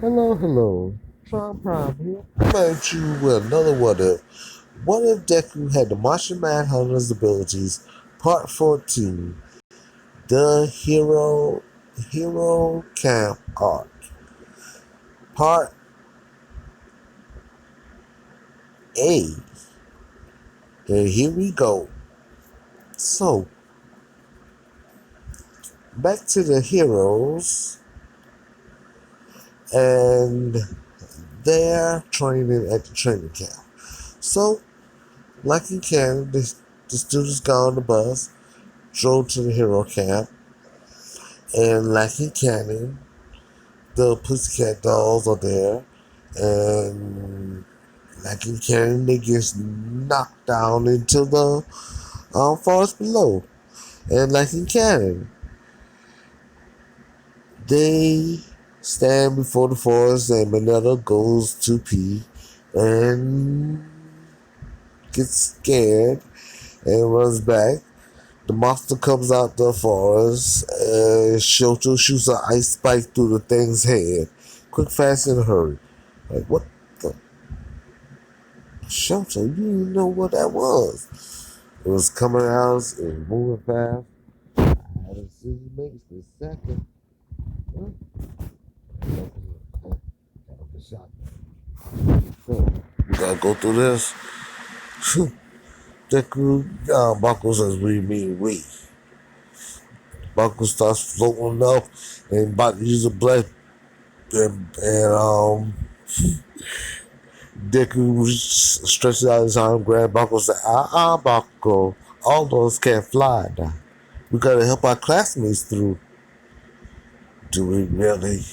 Hello, hello. Tron Prime here. Coming at you with another what if. What if Deku had the Martian Manhunter's abilities, part 14, the Hero Camp Arc. Part A. And here we go. So, back to the heroes, and they're training at the training camp. So, like you can, the students got on the bus, drove to the hero camp, and like in Cannon, the Pussycat Dolls are there, and like in Cannon, they get knocked down into the forest below. And like in Cannon, they stand before the forest, and Minetta goes to pee and gets scared and runs back. The monster comes out the forest. Shoto shoots an ice spike through the thing's head. Quick, fast, in a hurry. Like, what the? Shoto, you didn't know what that was. It was coming out. It was moving fast. I haven't seen it makes this second. Huh? Shot. So, we gotta go through this. Deku Baku says, we mean we. Baku starts floating up and about to use a blade. And Deku stretches out his arm, grab Baku, says, Baku, all those can't fly now. We gotta help our classmates through. Do we really?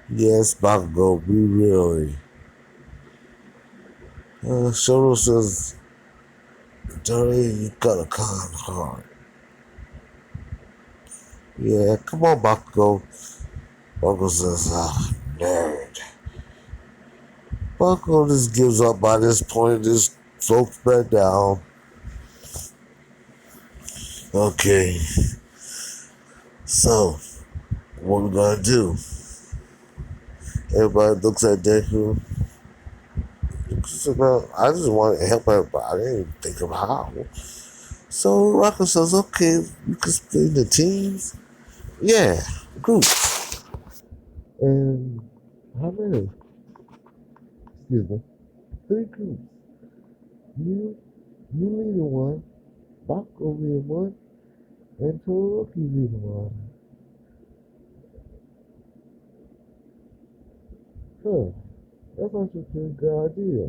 Yes, Baku, we really. Shoro says, Dirty, you got a kind heart. Yeah, come on, Baku. Baku says, nerd. Baku just gives up by this point, just floats back down. Okay, so what we gonna do? Everybody looks at Deku. I just want to help everybody. I didn't think of how. So Rocker says, okay, you can split the teams. Yeah, groups. And how many? Excuse me. 3 groups. You leading one, Baku leading one, and Todoroki leading one. Huh. That's actually a good idea.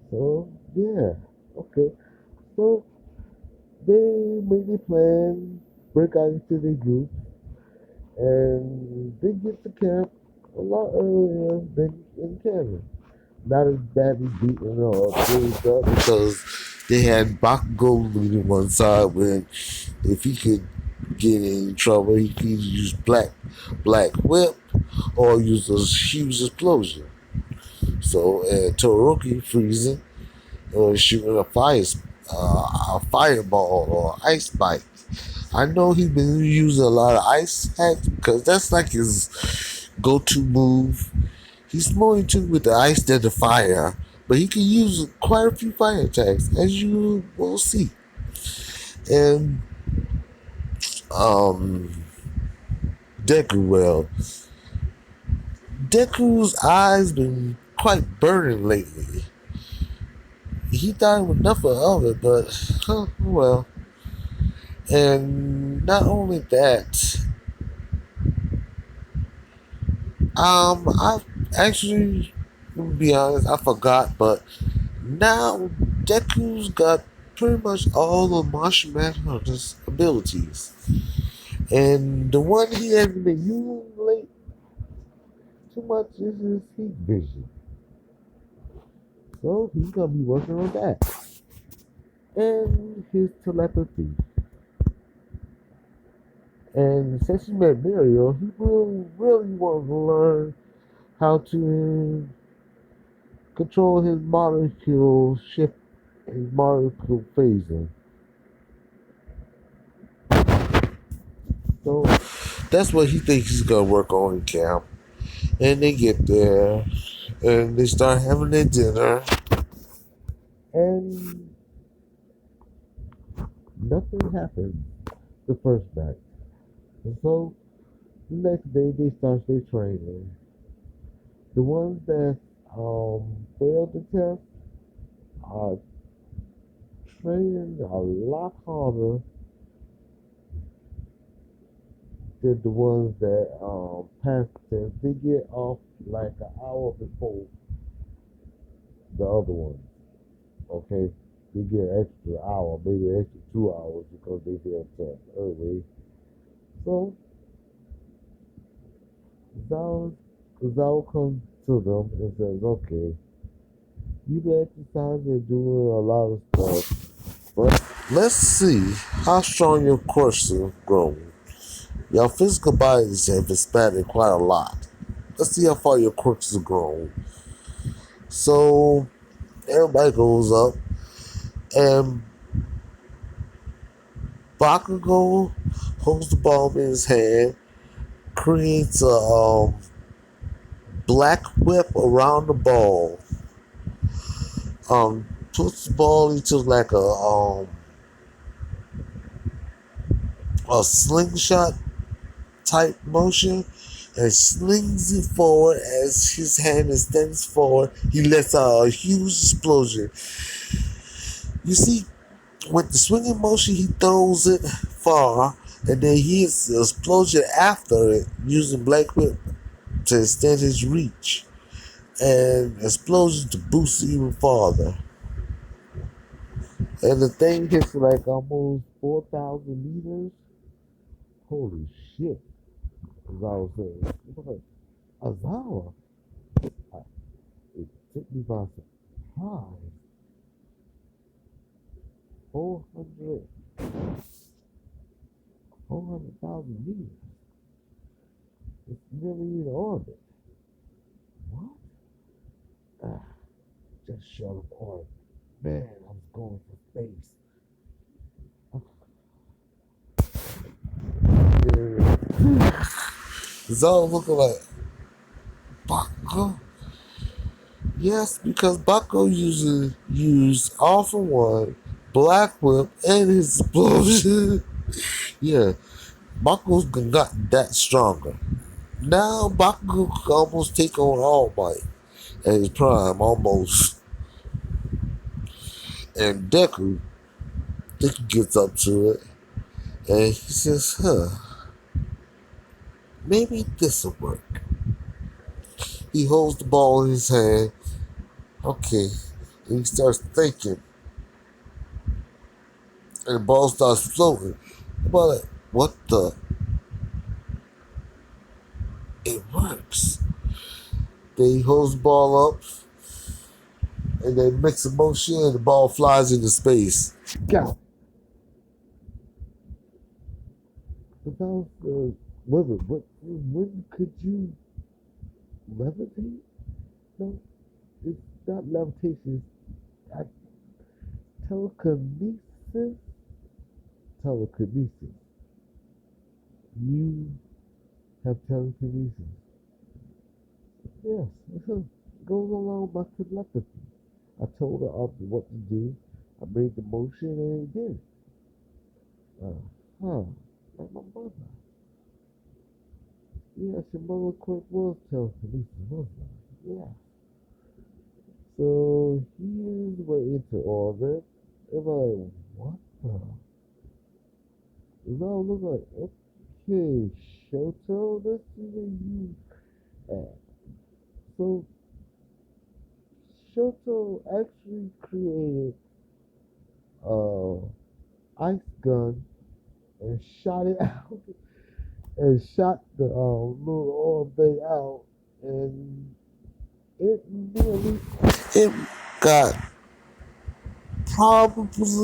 So, yeah. Okay. So, they made a plan, break out into the group, and they get to camp a lot earlier than in Canada. Not as badly beaten or bruised up because they had Bakugo leading one side when if he could get in trouble, he could use black whip or use a huge explosion. So Todoroki freezing or shooting a fireball or ice bite. I know he's been using a lot of ice hacks because that's like his go-to move. He's more into with the ice than the fire, but he can use quite a few fire attacks, as you will see. And Deku's eyes been quite burning lately. He thought it was nothing of it, but well. And not only that, I actually, to be honest, I forgot, but now Deku's got pretty much all the Martian Manhunter's abilities. And the one he hasn't been using late too much is his heat vision. So he's gonna be working on that. And his telepathy. And since he met Mario, he really wants to learn how to control his molecule shift, his molecule phasing. So That's what he thinks he's gonna work on in camp. And they get there, and they start having their dinner, and nothing happens the first night. And so the next day they start their training. The ones that failed the test are training a lot harder than the ones that passed the test. They get off like an hour before the other ones. Okay, they get an extra hour, maybe an extra 2 hours because they failed the test early. So Zao comes to them and says, "Okay, you've been exercising and doing a lot of stuff, but let's see how strong your quirks have grown. Your physical bodies have expanded quite a lot. Let's see how far your quirks have grown." So everybody goes up, and Bakugo holds the ball in his hand, creates a black whip around the ball, puts the ball into like a slingshot type motion and slings it forward. As his hand extends forward, he lets out a huge explosion. You see, with the swinging motion, he throws it far, and then he hits the explosion after it using Black Whip to extend his reach and explosion to boost even farther. And the thing hits like almost 4,000 meters. Holy shit! As I was saying, Azawa, it took me by surprise. 400, 400,000 meters. It's nearly in orbit. What? Ah, just short of orbit. Man, I was going for space. Yeah. Zone looking like Bakugo. Yes, because Bakugo usually used All for One, Black Whip, and his explosion. Yeah, Bakugo's got that stronger. Now Bakugo can almost take on All Might at his prime, almost. And Deku, gets up to it, and he says, maybe this'll work. He holds the ball in his hand. Okay. And he starts thinking. And the ball starts floating. But like, what the? It works. Then he holds the ball up. And they mix a motion and the ball flies into space. God. But that was when could you levitate? No, it's not levitation. It's telekinesis. Telekinesis. You have telekinesis. Yes, it goes along with my telepathy. I told her what to do. I made the motion and it did. Like my mother. Yes, your mother quick was telekinesis, wasn't it? Yeah. So he went into orbit. And I'm like, what the? And I was like, okay, Shoto, let's see where you at. So Shoto actually created ice gun and shot it out and shot the little orb thing out, and it got probably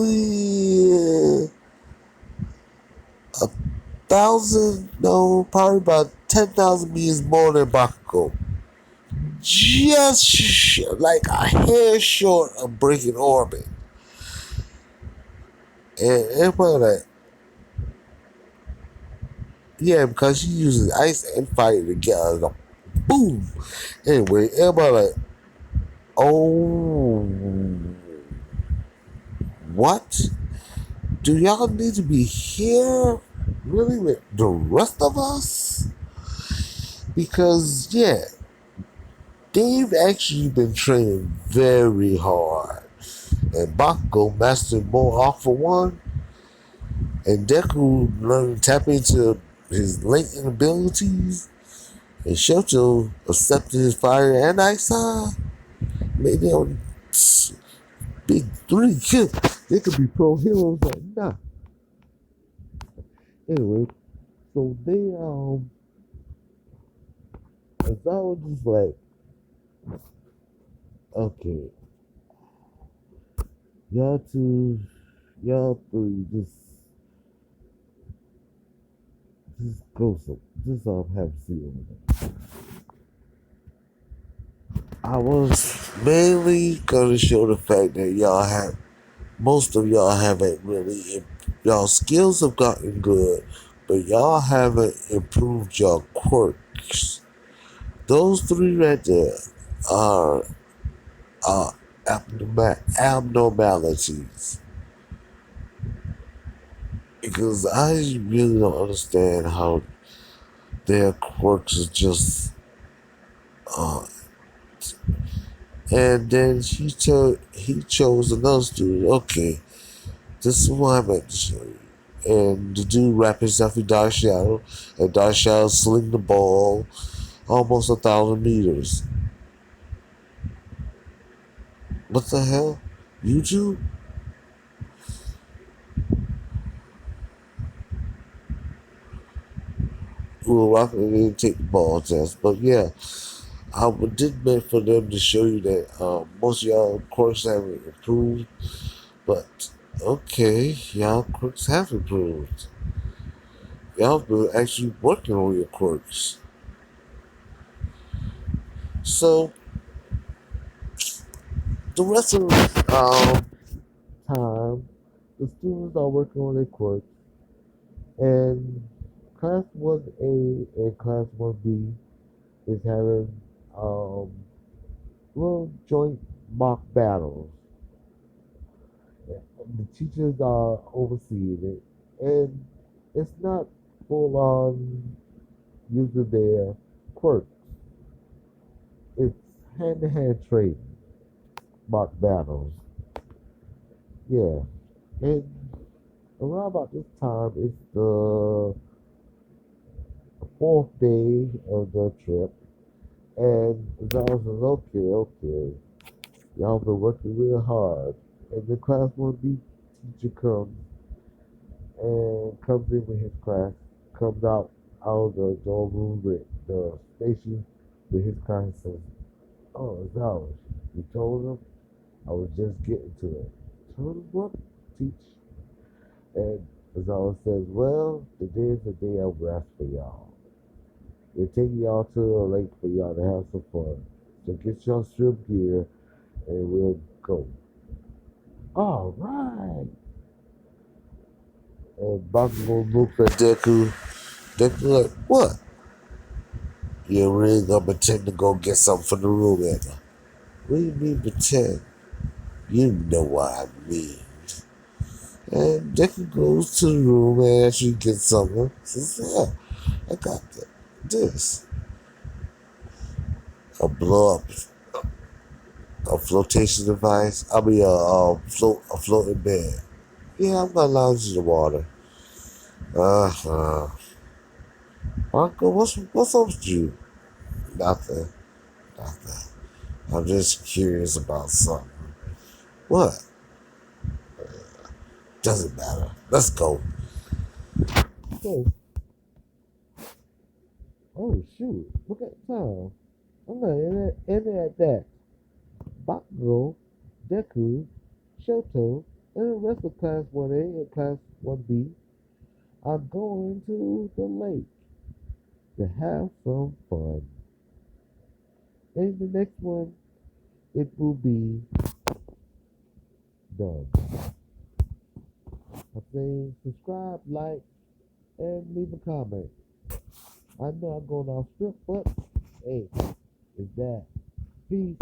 1,000, no, probably about 10,000 meters more than Bakugo. Just like a hair short of breaking orbit. And everybody like, Yeah, because she uses ice and fire together. Go, boom. Anyway, everybody like, oh, what? Do y'all need to be here? Really, with the rest of us? Because yeah, they've actually been training very hard. And Bakugo mastered more off for one, and Deku learned to tap into his latent abilities, and Shoto accepted his fire and ice side. Made them big three kids. They could be pro heroes or not. Anyway, so they as I was just like, okay, y'all two, y'all three, just go some, just have a seat over there. I was mainly gonna show the fact that y'all have most of y'all haven't really y'all skills have gotten good, but y'all haven't improved your quirks. Those three right there are abnormalities. Because I really don't understand how their quirks are just and then he chose another student. Okay, this is what I meant to show you. And the dude wrapped himself in Dark Shadow, and Dark Shadow sling the ball almost 1,000 meters. What the hell? You two? Well, Rocket didn't take the ball test, but yeah, I did meant for them to show you that most of y'all quirks haven't improved, but okay, y'all quirks have improved. Y'all been actually working on your quirks. So the rest of the time, the students are working on their quirks, and Class 1A and Class 1B is having um, little joint mock battles. The teachers are overseeing it, and it's not full on using their quirks. It's hand to hand training, mock battles. Yeah, and around about this time, it's the fourth day of the trip, and Zara says, okay, y'all been working real hard. And the class 1B teacher comes in with his class, comes out of the dorm room with the station with his class and says, oh, Zara, you told him? I was just getting to it. Told him what? Teach. And Zara says, well, today is the day of rest for y'all. We're taking y'all to a lake for y'all to have some fun. So get your swim gear and we'll go. All right. And Bakugo looks at Deku. Deku like, what? You really gonna pretend to go get something from the room, Anna? What do you mean pretend? You know what I mean. And Deku goes to the room and actually gets something. Says, yeah, I got this. A blow up, a flotation device. I mean, a floating bed. Yeah, I'm gonna lounge in the water. Uh-huh. Uncle, what's up with you? Nothing. Nothing. I'm just curious about something. What? Doesn't matter. Let's go. Okay. Oh shoot. Look at the time. I'm gonna end it at that. Bakugo, Deku, Shoto, and the rest of Class 1A and Class 1B are going to the lake to have some fun. And the next one, it will be done. I say subscribe, like, and leave a comment. I know I'm going off script, but hey, it's that. Peace.